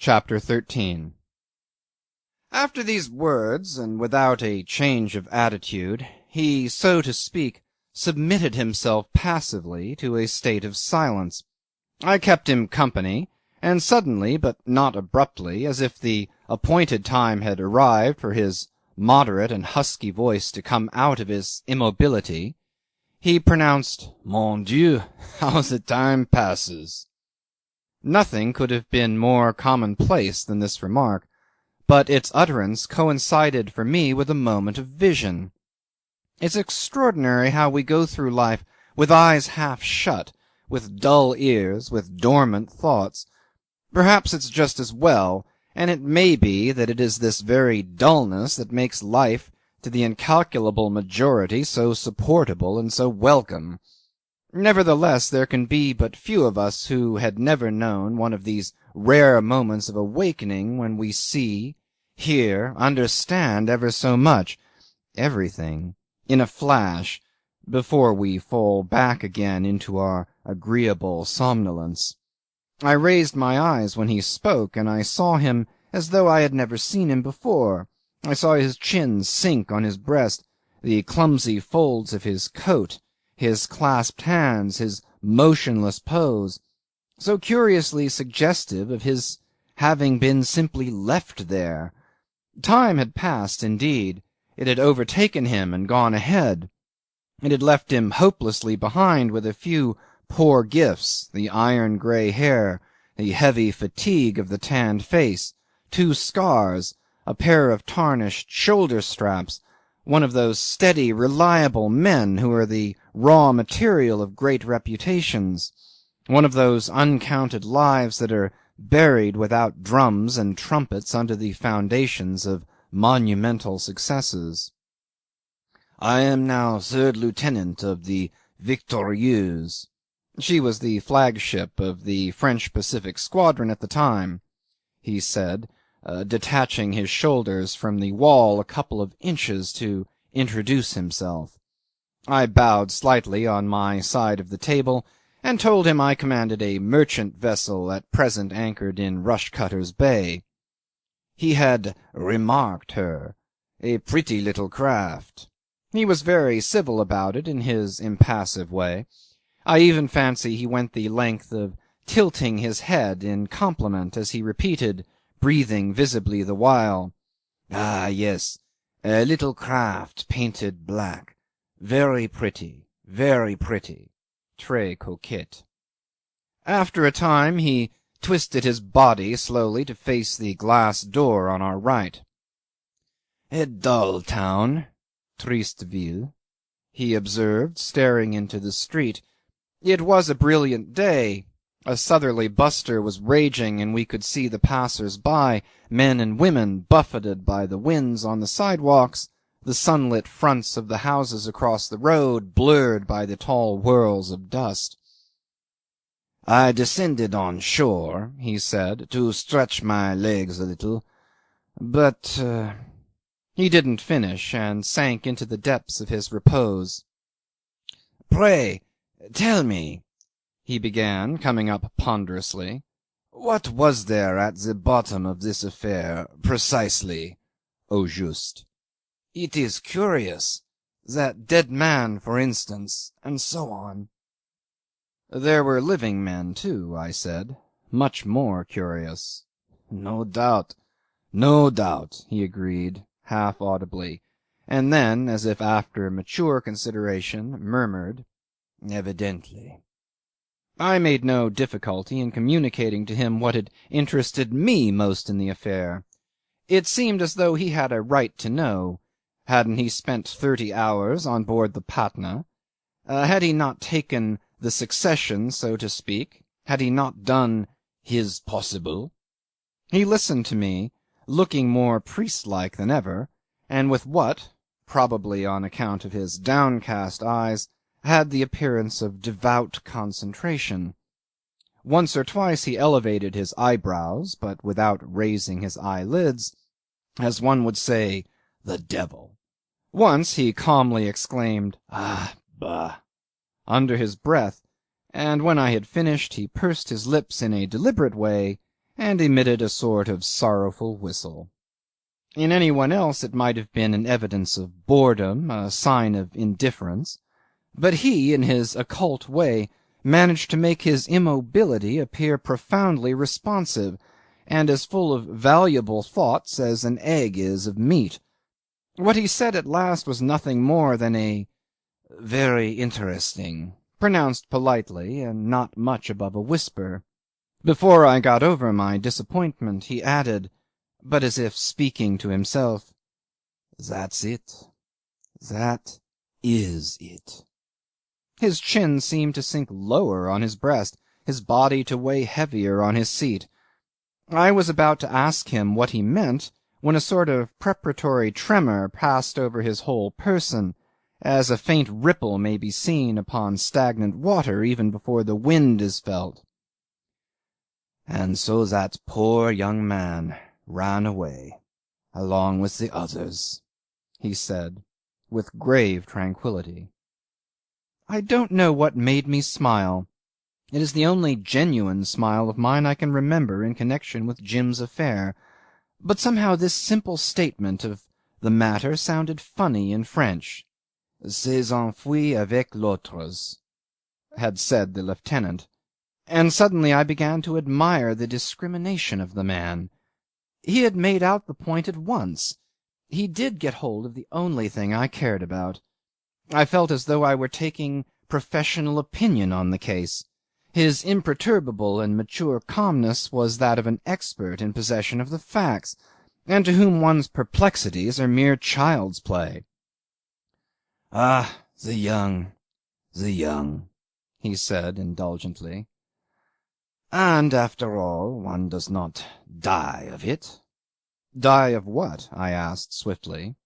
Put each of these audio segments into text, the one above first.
Chapter 13 After these words, and without a change of attitude, he, so to speak, submitted himself passively to a state of silence. I kept him company, and suddenly, but not abruptly, as if the appointed time had arrived for his moderate and husky voice to come out of his immobility, he pronounced, "Mon Dieu, how the time passes!" Nothing could have been more commonplace than this remark, but its utterance coincided for me with a moment of vision. It's extraordinary how we go through life with eyes half shut, with dull ears, with dormant thoughts. Perhaps it's just as well, and it may be that it is this very dullness that makes life to the incalculable majority so supportable and so welcome. Nevertheless, there can be but few of us who had never known one of these rare moments of awakening when we see, hear, understand ever so much, everything, in a flash, before we fall back again into our agreeable somnolence. I raised my eyes when he spoke, and I saw him as though I had never seen him before. I saw his chin sink on his breast, the clumsy folds of his coat, his clasped hands, his motionless pose, so curiously suggestive of his having been simply left there. Time had passed indeed. It had overtaken him and gone ahead. It had left him hopelessly behind with a few poor gifts, the iron grey hair, the heavy fatigue of the tanned face, 2 scars, a pair of tarnished shoulder-straps, one of those steady, reliable men who are the raw material of great reputations, one of those uncounted lives that are buried without drums and trumpets under the foundations of monumental successes. "I am now 3rd lieutenant of the Victorieuse." She was the flagship of the French Pacific Squadron at the time, he said, detaching his shoulders from the wall a couple of inches to introduce himself. I bowed slightly on my side of the table, and told him I commanded a merchant vessel at present anchored in Rushcutter's Bay. He had remarked her, a pretty little craft. He was very civil about it in his impassive way. I even fancy he went the length of tilting his head in compliment as he repeated, breathing visibly the while, "Ah, yes, a little craft painted black. Very pretty, très coquette." After a time he twisted his body slowly to face the glass door on our right. "A dull town, triste ville," he observed, staring into the street. It was a brilliant day. A southerly buster was raging, and we could see the passers-by, men and women, buffeted by the winds on the sidewalks, the sunlit fronts of the houses across the road blurred by the tall whirls of dust. "I descended on shore," he said, "to stretch my legs a little, but—" He didn't finish, and sank into the depths of his repose. "Pray, tell me," he began, coming up ponderously, "what was there at the bottom of this affair, precisely, au juste? It is curious. That dead man, for instance, and so on." "There were living men, too," I said. "Much more curious." "No doubt, no doubt," he agreed, half audibly, and then, as if after mature consideration, murmured, "Evidently." I made no difficulty in communicating to him what had interested me most in the affair. It seemed as though he had a right to know. Hadn't he spent 30 hours on board the Patna? Had he not taken the succession, so to speak? Had he not done his possible? He listened to me, looking more priest-like than ever, and with what, probably on account of his downcast eyes, had the appearance of devout concentration. Once or twice he elevated his eyebrows, but without raising his eyelids, as one would say, "The devil." Once he calmly exclaimed, "Ah, bah," under his breath, and when I had finished he pursed his lips in a deliberate way and emitted a sort of sorrowful whistle. In any one else it might have been an evidence of boredom, a sign of indifference, but he, in his occult way, managed to make his immobility appear profoundly responsive, and as full of valuable thoughts as an egg is of meat. What he said at last was nothing more than a "very interesting," pronounced politely, and not much above a whisper. Before I got over my disappointment, he added, but as if speaking to himself, "That's it. That is it." His chin seemed to sink lower on his breast, his body to weigh heavier on his seat. I was about to ask him what he meant, when a sort of preparatory tremor passed over his whole person, as a faint ripple may be seen upon stagnant water even before the wind is felt. "And so that poor young man ran away, along with the others," he said, with grave tranquillity. I don't know what made me smile. It is the only genuine smile of mine I can remember in connection with Jim's affair, but somehow this simple statement of the matter sounded funny in French. "S'est enfui avec l'autres," had said the lieutenant, and suddenly I began to admire the discrimination of the man. He had made out the point at once. He did get hold of the only thing I cared about. I felt as though I were taking professional opinion on the case. His imperturbable and mature calmness was that of an expert in possession of the facts, and to whom one's perplexities are mere child's play. "Ah, the young, he said indulgently. "And after all, one does not die of it." "Die of what?" I asked swiftly.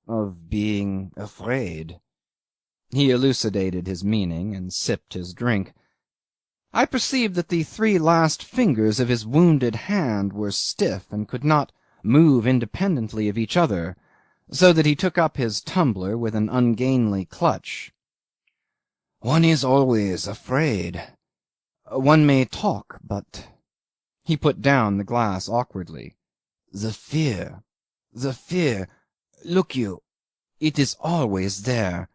"Of being afraid." He elucidated his meaning and sipped his drink. I perceived that the three last fingers of his wounded hand were stiff and could not move independently of each other, so that he took up his tumbler with an ungainly clutch. "One is always afraid. One may talk, but—" He put down the glass awkwardly. "The fear, look you, it is always there."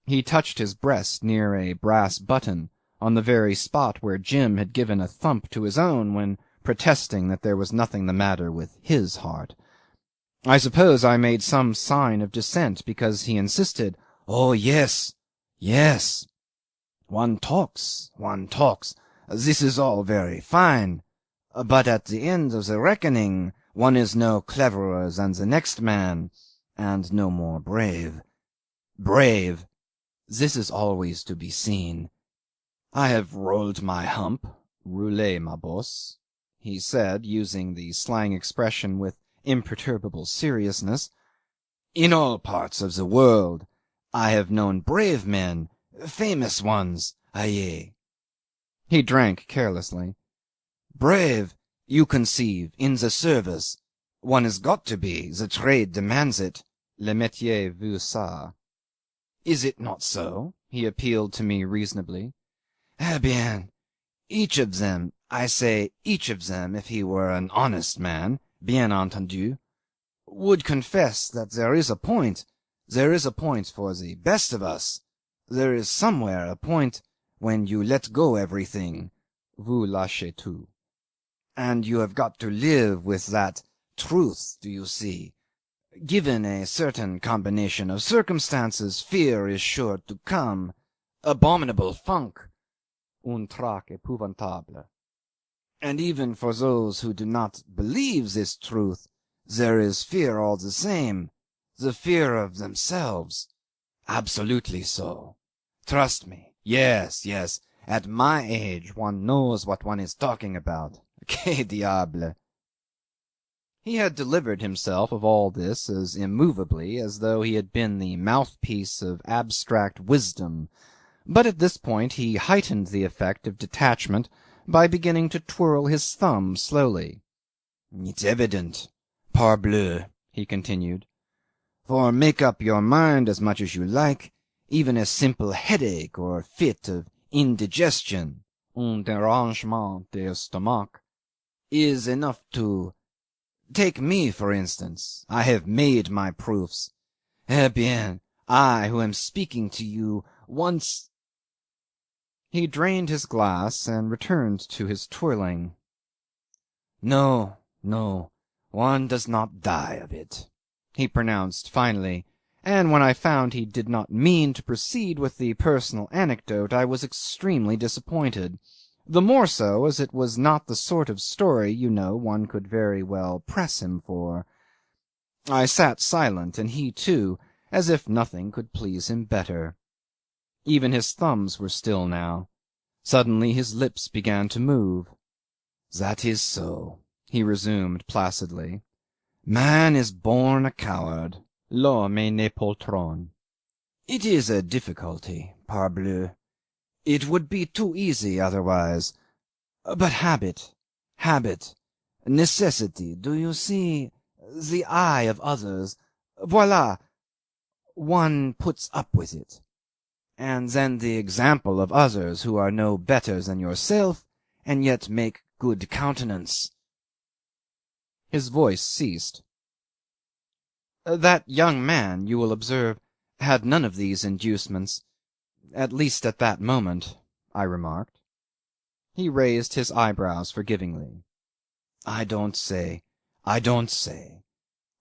He touched his breast near a brass button, on the very spot where Jim had given a thump to his own when protesting that there was nothing the matter with his heart. I suppose I made some sign of dissent, because he insisted, "Oh, yes, yes. One talks. This is all very fine. But at the end of the reckoning one is no cleverer than the next man, and no more brave. Brave! This is always to be seen. I have rolled my hump, roulé ma bosse," he said, using the slang expression with imperturbable seriousness. "In all parts of the world I have known brave men, famous ones, aye." He drank carelessly. "Brave, you conceive, in the service. One has got to be, the trade demands it. Le métier veut ça. Is it not so?" he appealed to me reasonably. "Eh bien, each of them, I say each of them, if he were an honest man, bien entendu, would confess that there is a point for the best of us. There is somewhere a point when you let go everything, vous lâchez tout. And you have got to live with that truth, do you see? Given a certain combination of circumstances, fear is sure to come. Abominable funk. Un trac épouvantable. And even for those who do not believe this truth, there is fear all the same, the fear of themselves. Absolutely so. Trust me. Yes, yes. At my age one knows what one is talking about. Que diable!" He had delivered himself of all this as immovably as though he had been the mouthpiece of abstract wisdom, but at this point he heightened the effect of detachment by beginning to twirl his thumb slowly. "It's evident, parbleu," he continued. "For make up your mind as much as you like, even a simple headache or fit of indigestion, un dérangement d'estomac, is enough to... Take me, for instance. I have made my proofs. Eh bien, I, who am speaking to you, once... He drained his glass and returned to his twirling. No, no, one does not die of it, he pronounced finally, and when I found he did not mean to proceed with the personal anecdote I was extremely disappointed, the more so as it was not the sort of story, you know, one could very well press him for. I sat silent, and he too, as if nothing could please him better. Even his thumbs were still now. Suddenly his lips began to move. "That is so," he resumed placidly. "Man is born a coward. L'homme est né poltron. It is a difficulty, parbleu. It would be too easy otherwise. But habit, necessity, do you see? The eye of others. Voila! One puts up with it. And then the example of others who are no better than yourself, and yet make good countenance." His voice ceased. That young man, you will observe, had none of these inducements, at least at that moment, I remarked. He raised his eyebrows forgivingly. I don't say.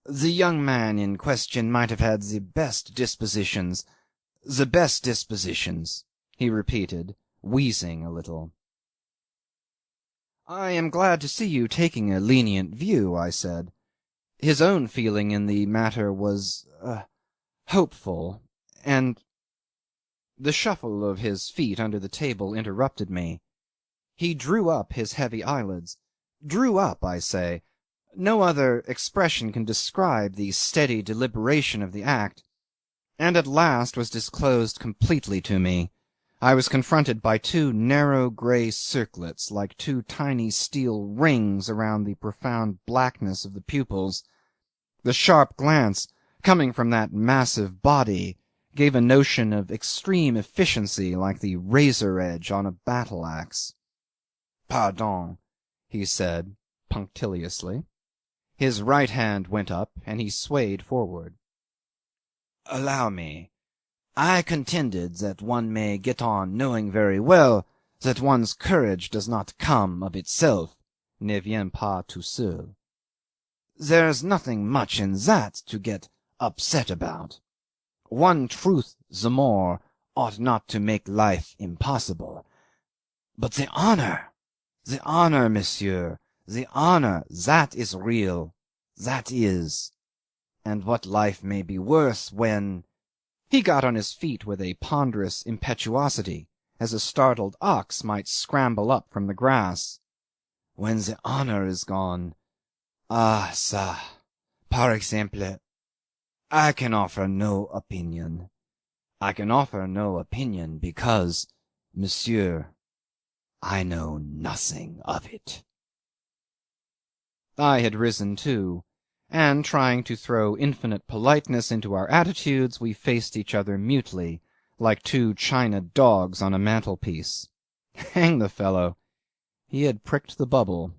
The young man in question might have had the best dispositions, he repeated, wheezing a little. I am glad to see you taking a lenient view, I said. His own feeling in the matter was hopeful, and... The shuffle of his feet under the table interrupted me. He drew up his heavy eyelids. Drew up, I say. No other expression can describe the steady deliberation of the act. And at last was disclosed completely to me. I was confronted by two narrow grey circlets, like two tiny steel rings around the profound blackness of the pupils. The sharp glance, coming from that massive body, gave a notion of extreme efficiency like the razor edge on a battle-axe. "Pardon," he said, punctiliously. His right hand went up, and he swayed forward. "Allow me. I contended that one may get on knowing very well that one's courage does not come of itself, ne vient pas tout seul. There's nothing much in that to get upset about. One truth the more ought not to make life impossible. But the honor, monsieur, the honor, that is real, that is. And what life may be worth when... He got on his feet with a ponderous impetuosity, as a startled ox might scramble up from the grass. When the honor is gone... Ah, ça, par exemple, I can offer no opinion. I can offer no opinion because, monsieur, I know nothing of it." I had risen too, and trying to throw infinite politeness into our attitudes, we faced each other mutely, like two china dogs on a mantelpiece. Hang the fellow! He had pricked the bubble.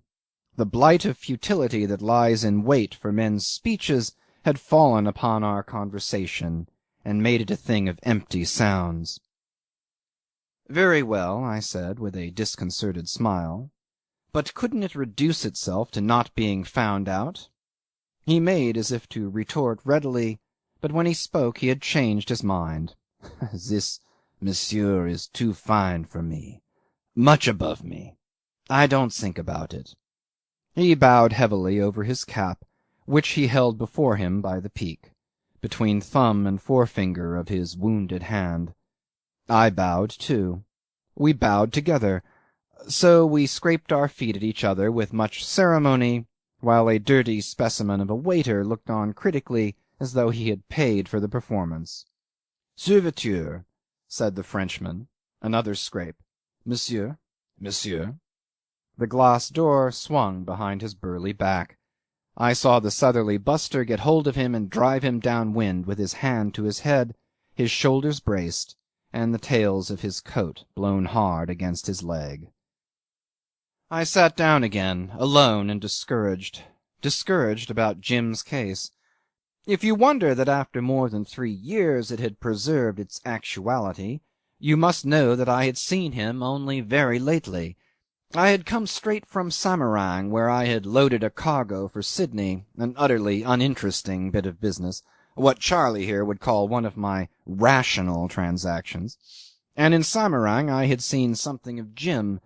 The blight of futility that lies in wait for men's speeches had fallen upon our conversation, and made it a thing of empty sounds. "Very well," I said, with a disconcerted smile. "But couldn't it reduce itself to not being found out?" He made as if to retort readily, but when he spoke he had changed his mind. "This, monsieur, is too fine for me. Much above me. I don't think about it." He bowed heavily over his cap, which he held before him by the peak, between thumb and forefinger of his wounded hand. I bowed too. We bowed together. So we scraped our feet at each other with much ceremony, while a dirty specimen of a waiter looked on critically as though he had paid for the performance. "Serviteur," said the Frenchman. Another scrape. "Monsieur, monsieur." The glass door swung behind his burly back. I saw the southerly buster get hold of him and drive him down wind with his hand to his head, his shoulders braced, and the tails of his coat blown hard against his leg. I sat down again, alone and discouraged. Discouraged about Jim's case. If you wonder that after more than 3 years it had preserved its actuality, you must know that I had seen him only very lately. I had come straight from Samarang, where I had loaded a cargo for Sydney, an utterly uninteresting bit of business, what Charley here would call one of my rational transactions. And in Samarang I had seen something of Jim.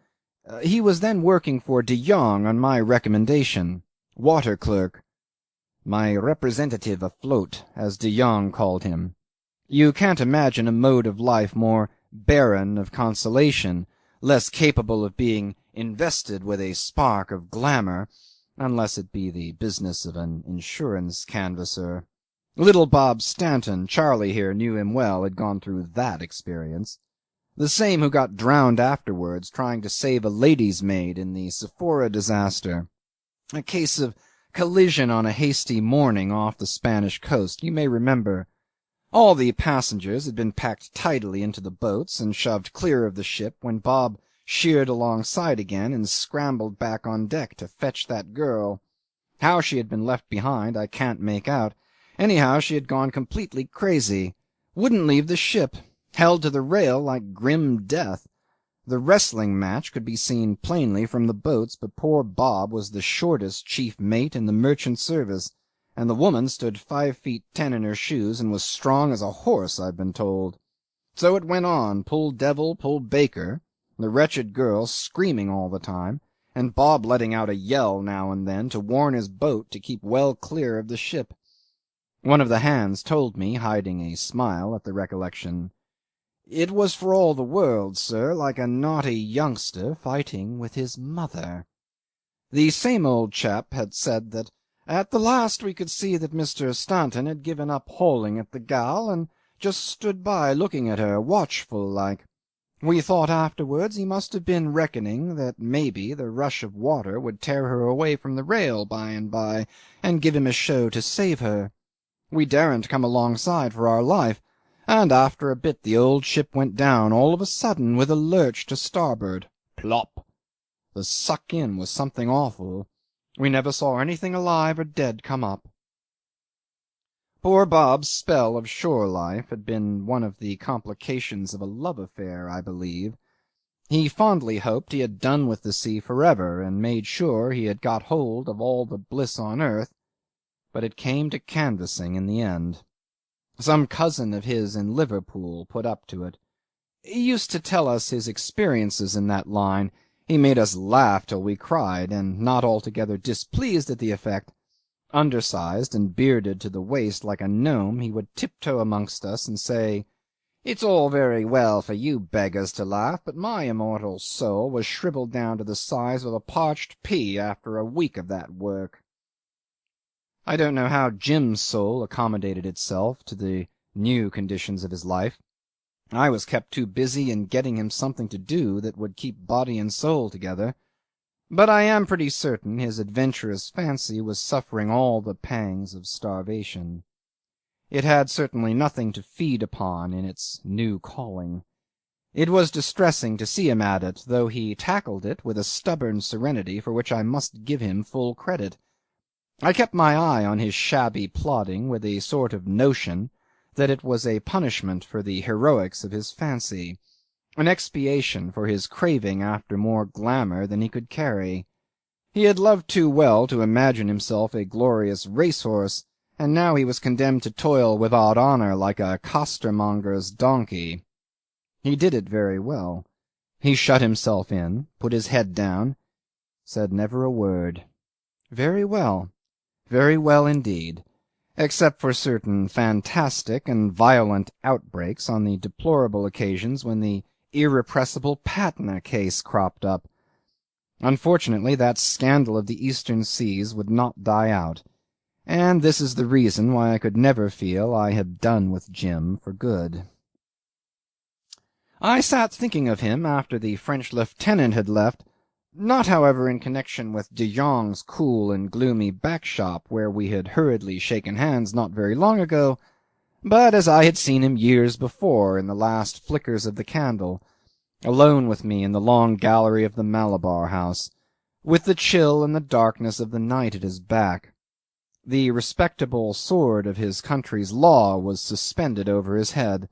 He was then working for De Jongh on my recommendation, water clerk. My representative afloat, as De Jongh called him. You can't imagine a mode of life more barren of consolation, less capable of being invested with a spark of glamour, unless it be the business of an insurance canvasser. Little Bob Stanton, Charley here knew him well, had gone through that experience. The same who got drowned afterwards trying to save a lady's maid in the Sephora disaster. A case of collision on a hasty morning off the Spanish coast, you may remember. All the passengers had been packed tidily into the boats and shoved clear of the ship when Bob sheered alongside again and scrambled back on deck to fetch that girl. How she had been left behind I can't make out. Anyhow, she had gone completely crazy. Wouldn't leave the ship. Held to the rail like grim death. The wrestling match could be seen plainly from the boats, but poor Bob was the shortest chief mate in the merchant service, and the woman stood 5 feet 10 in her shoes and was strong as a horse, I've been told. So it went on, pull devil, pull baker, the wretched girl screaming all the time, and Bob letting out a yell now and then to warn his boat to keep well clear of the ship. One of the hands told me, hiding a smile at the recollection, "It was for all the world, sir, like a naughty youngster fighting with his mother." The same old chap had said that at the last we could see that Mr. Stanton had given up hauling at the gal, and just stood by looking at her, watchful like. We thought afterwards he must have been reckoning that maybe the rush of water would tear her away from the rail by and by, and give him a show to save her. We daren't come alongside for our life, and after a bit the old ship went down all of a sudden with a lurch to starboard. Plop! The suck-in was something awful. We never saw anything alive or dead come up. Poor Bob's spell of shore life had been one of the complications of a love affair, I believe. He fondly hoped he had done with the sea forever, and made sure he had got hold of all the bliss on earth, but it came to canvassing in the end. Some cousin of his in Liverpool put up to it. He used to tell us his experiences in that line. He made us laugh till we cried, and not altogether displeased at the effect. Undersized and bearded to the waist like a gnome, he would tiptoe amongst us and say, "It's all very well for you beggars to laugh, but my immortal soul was shrivelled down to the size of a parched pea after a week of that work." I don't know how Jim's soul accommodated itself to the new conditions of his life. I was kept too busy in getting him something to do that would keep body and soul together. But I am pretty certain his adventurous fancy was suffering all the pangs of starvation. It had certainly nothing to feed upon in its new calling. It was distressing to see him at it, though he tackled it with a stubborn serenity for which I must give him full credit. I kept my eye on his shabby plodding with a sort of notion that it was a punishment for the heroics of his fancy, an expiation for his craving after more glamour than he could carry. He had loved too well to imagine himself a glorious racehorse, and now he was condemned to toil without honour like a costermonger's donkey. He did it very well. He shut himself in, put his head down, said never a word. Very well indeed, except for certain fantastic and violent outbreaks on the deplorable occasions when the irrepressible Patna case cropped up. Unfortunately, that scandal of the Eastern seas would not die out, and this is the reason why I could never feel I had done with Jim for good. I sat thinking of him after the French lieutenant had left, not, however, in connection with De Jongh's cool and gloomy back-shop, where we had hurriedly shaken hands not very long ago, but as I had seen him years before in the last flickers of the candle, alone with me in the long gallery of the Malabar House, with the chill and the darkness of the night at his back. The respectable sword of his country's law was suspended over his head.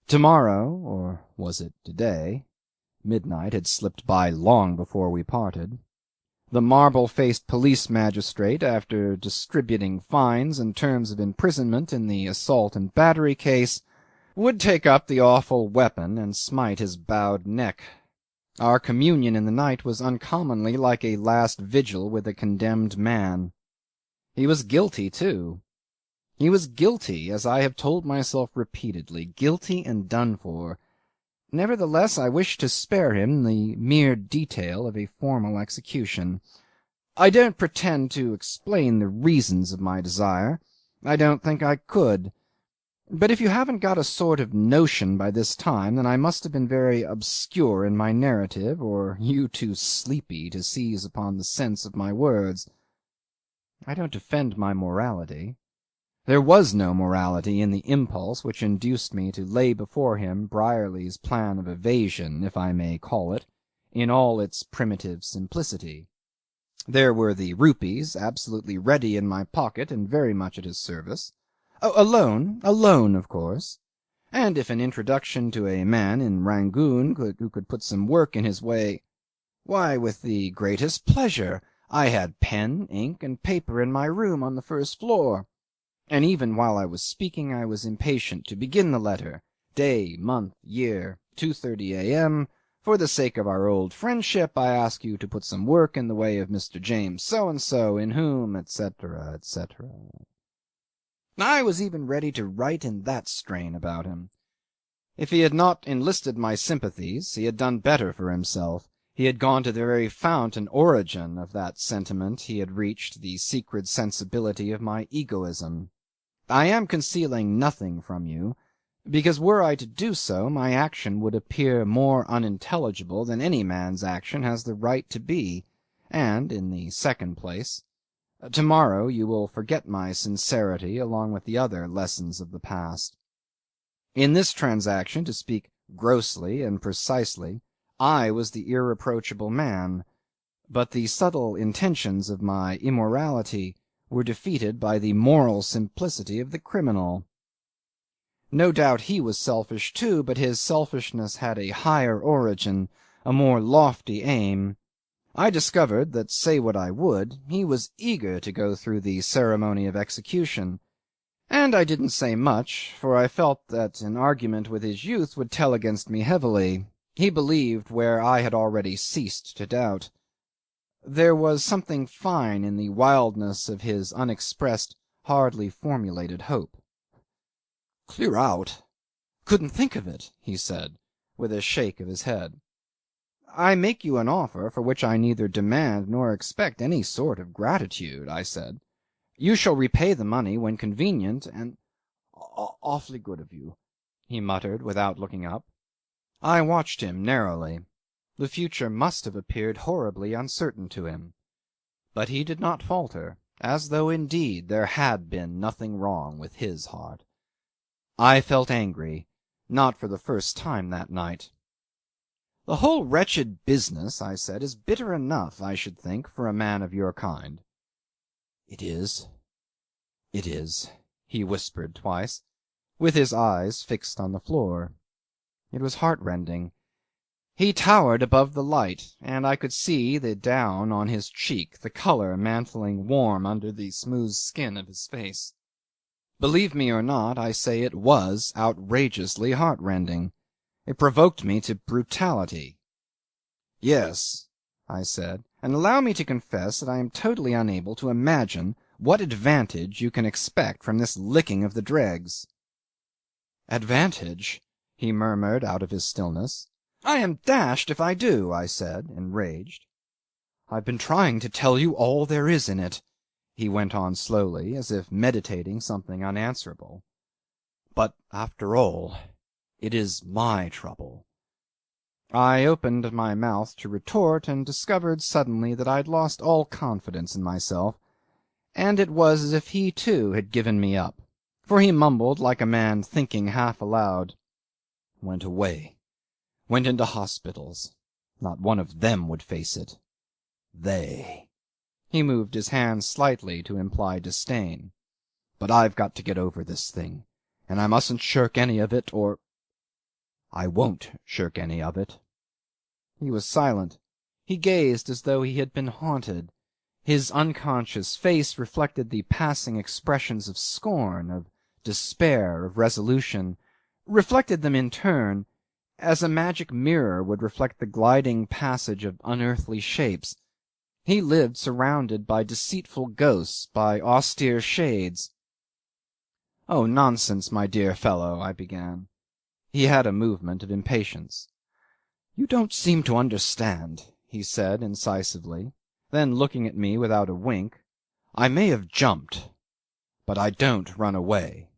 Tomorrow, or was it today? Midnight had slipped by long before we parted. The marble-faced police magistrate, after distributing fines and terms of imprisonment in the assault and battery case, would take up the awful weapon and smite his bowed neck. Our communion in the night was uncommonly like a last vigil with a condemned man. He was guilty, too. He was guilty, as I have told myself repeatedly, guilty and done for. Nevertheless, I wished to spare him the mere detail of a formal execution. I don't pretend to explain the reasons of my desire. I don't think I could. But if you haven't got a sort of notion by this time, then I must have been very obscure in my narrative, or you too sleepy to seize upon the sense of my words. I don't defend my morality. There was no morality in the impulse which induced me to lay before him Brierly's plan of evasion, if I may call it, in all its primitive simplicity. There were the rupees, absolutely ready in my pocket and very much at his service. A loan, of course. And if an introduction to a man in Rangoon who could put some work in his way, why, with the greatest pleasure. I had pen, ink, and paper in my room on the first floor. And even while I was speaking I was impatient to begin the letter. Day, month, year, 2:30 a.m. For the sake of our old friendship, I ask you to put some work in the way of Mr. James so-and-so, in whom, etc., etc. I was even ready to write in that strain about him. If he had not enlisted my sympathies, he had done better for himself. He had gone to the very fount and origin of that sentiment. He had reached the secret sensibility of my egoism. I am concealing nothing from you, because were I to do so, my action would appear more unintelligible than any man's action has the right to be, and, in the second place, tomorrow you will forget my sincerity along with the other lessons of the past. In this transaction, to speak grossly and precisely, I was the irreproachable man, but the subtle intentions of my immorality were defeated by the moral simplicity of the criminal. No doubt he was selfish too, but his selfishness had a higher origin, a more lofty aim. I discovered that, say what I would, he was eager to go through the ceremony of execution, and I didn't say much, for I felt that an argument with his youth would tell against me heavily. He believed where I had already ceased to doubt. There was something fine in the wildness of his unexpressed, hardly formulated hope. "Clear out? Couldn't think of it," he said, with a shake of his head. "I make you an offer for which I neither demand nor expect any sort of gratitude," I said. "You shall repay the money when convenient, and—" "Awfully good of you," he muttered without looking up. I watched him narrowly. The future must have appeared horribly uncertain to him. But he did not falter, as though indeed there had been nothing wrong with his heart. I felt angry, not for the first time that night. "The whole wretched business," I said, "is bitter enough, I should think, for a man of your kind." "It is, he whispered twice, with his eyes fixed on the floor. It was heartrending. He towered above the light, and I could see the down on his cheek, the colour mantling warm under the smooth skin of his face. Believe me or not, I say it was outrageously heartrending. It provoked me to brutality. "Yes," I said, "and allow me to confess that I am totally unable to imagine what advantage you can expect from this licking of the dregs." "Advantage?" he murmured out of his stillness. "I am dashed if I do," I said, enraged. "I've been trying to tell you all there is in it," he went on slowly, as if meditating something unanswerable. "But, after all, it is my trouble." I opened my mouth to retort, and discovered suddenly that I had lost all confidence in myself, and it was as if he too had given me up, for he mumbled like a man thinking half aloud. "Went away. Went into hospitals. Not one of them would face it. They. He moved his hand slightly to imply disdain. But I've got to get over this thing, and I mustn't shirk any of it, or I won't shirk any of it. He was silent. He gazed as though he had been haunted. His unconscious face reflected the passing expressions of scorn, of despair, of resolution, reflected them in turn, as a magic mirror would reflect the gliding passage of unearthly shapes. He lived surrounded by deceitful ghosts, by austere shades. "Oh, nonsense, my dear fellow," I began. He had a movement of impatience. "You don't seem to understand," he said incisively. Then, looking at me without a wink, "I may have jumped, but I don't run away."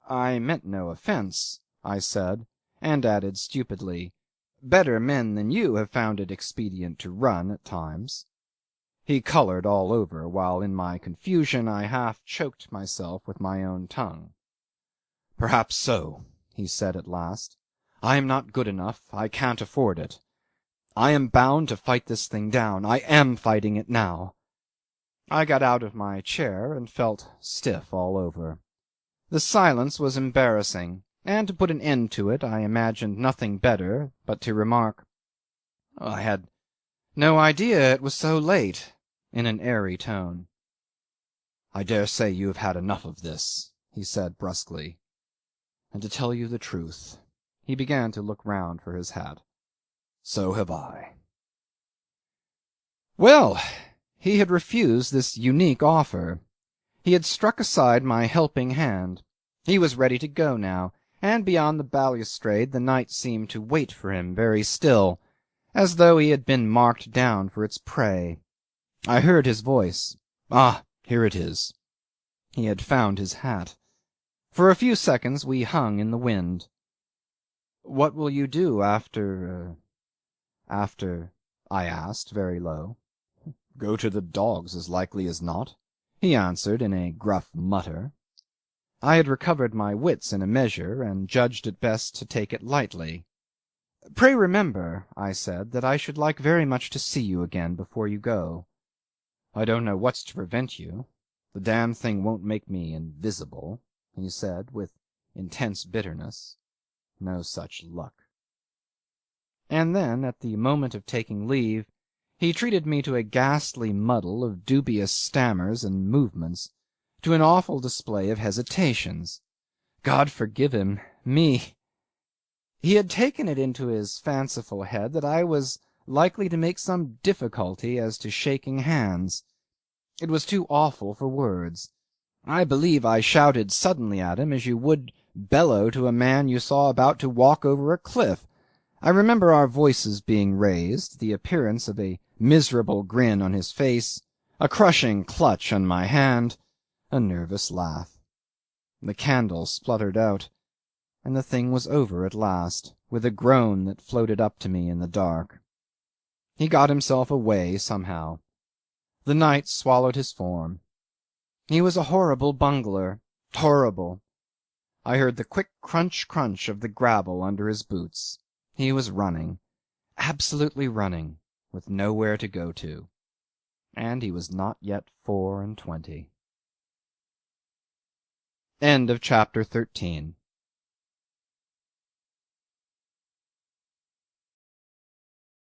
"I meant no offence," I said, and added stupidly, "Better men than you have found it expedient to run at times." He coloured all over, while in my confusion I half choked myself with my own tongue. "Perhaps so," he said at last. "I am not good enough. I can't afford it. I am bound to fight this thing down. I am fighting it now." I got out of my chair and felt stiff all over. The silence was embarrassing, and to put an end to it I imagined nothing better but to remark, "I had no idea it was so late," in an airy tone. "I dare say you have had enough of this," he said brusquely. "And to tell you the truth," he began to look round for his hat, "so have I." Well, he had refused this unique offer. He had struck aside my helping hand. He was ready to go now, and beyond the balustrade the night seemed to wait for him very still, as though he had been marked down for its prey. I heard his voice. Ah, here it is. He had found his hat. For a few seconds we hung in the wind. "What will you do after I asked, very low. "Go to the dogs as likely as not," he answered in a gruff mutter. I had recovered my wits in a measure, and judged it best to take it lightly. "Pray remember," I said, "that I should like very much to see you again before you go." "I don't know what's to prevent you. The damned thing won't make me invisible," he said, with intense bitterness. No such luck. And then, at the moment of taking leave, he treated me to a ghastly muddle of dubious stammers and movements, to an awful display of hesitations. God forgive him! Me! He had taken it into his fanciful head that I was likely to make some difficulty as to shaking hands. It was too awful for words. I believe I shouted suddenly at him as you would bellow to a man you saw about to walk over a cliff. I remember our voices being raised, the appearance of a miserable grin on his face, a crushing clutch on my hand, a nervous laugh. The candle spluttered out, and the thing was over at last, with a groan that floated up to me in the dark. He got himself away somehow. The night swallowed his form. He was a horrible bungler, horrible. I heard the quick crunch crunch of the gravel under his boots. He was running, absolutely running, with nowhere to go to. And he was not yet 24. End of chapter 13.